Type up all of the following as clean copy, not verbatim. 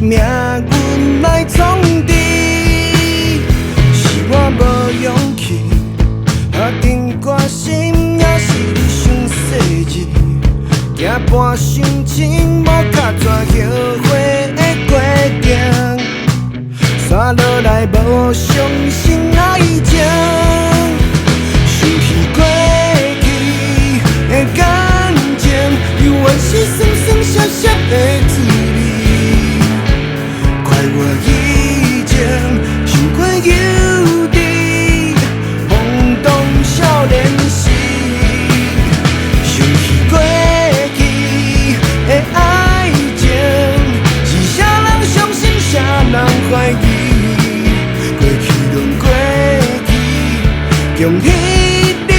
命运来创治，是我无勇气，定决心，也是你伤细致，行半生情，无卡怎后悔的过程，散落来无伤心爱情，想起过去的感情，犹原是酸酸涩涩的滋味。我以前想过游伫懵懂少年时，想起过去的爱情，是啥人相信，啥人怀疑？过去论过去，恭喜你，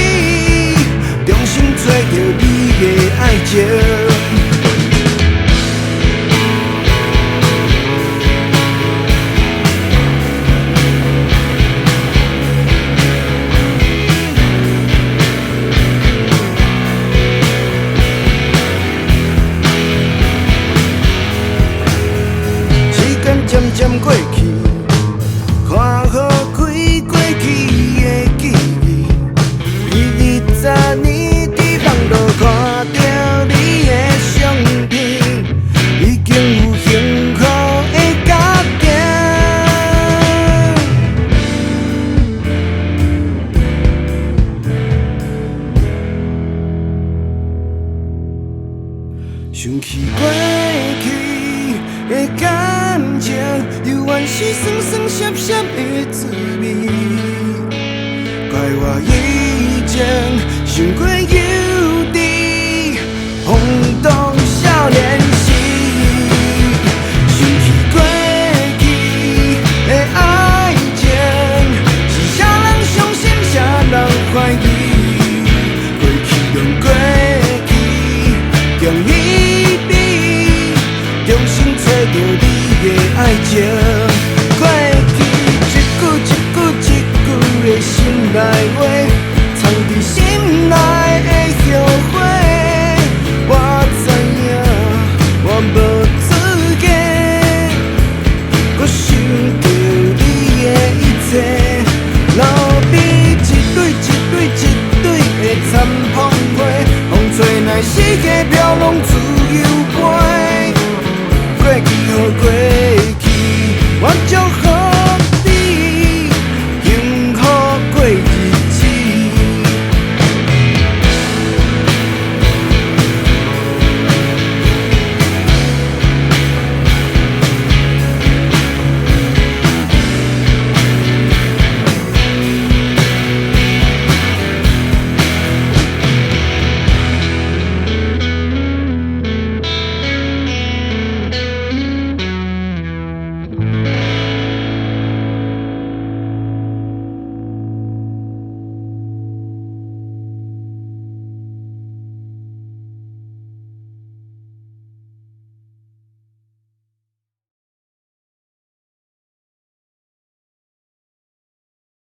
重新找到你的爱情。渐渐过去，看好开过去的记忆。20年伫网络看到你的相片，已经有幸福的家庭。想起过去的感情，犹原是酸酸涩涩的滋味。怪我以前想过游伫懵懂少年时，想起过去的爱情，是啥人相信，啥人怀疑？过去用过去，恭喜你，重新找到你的爱情。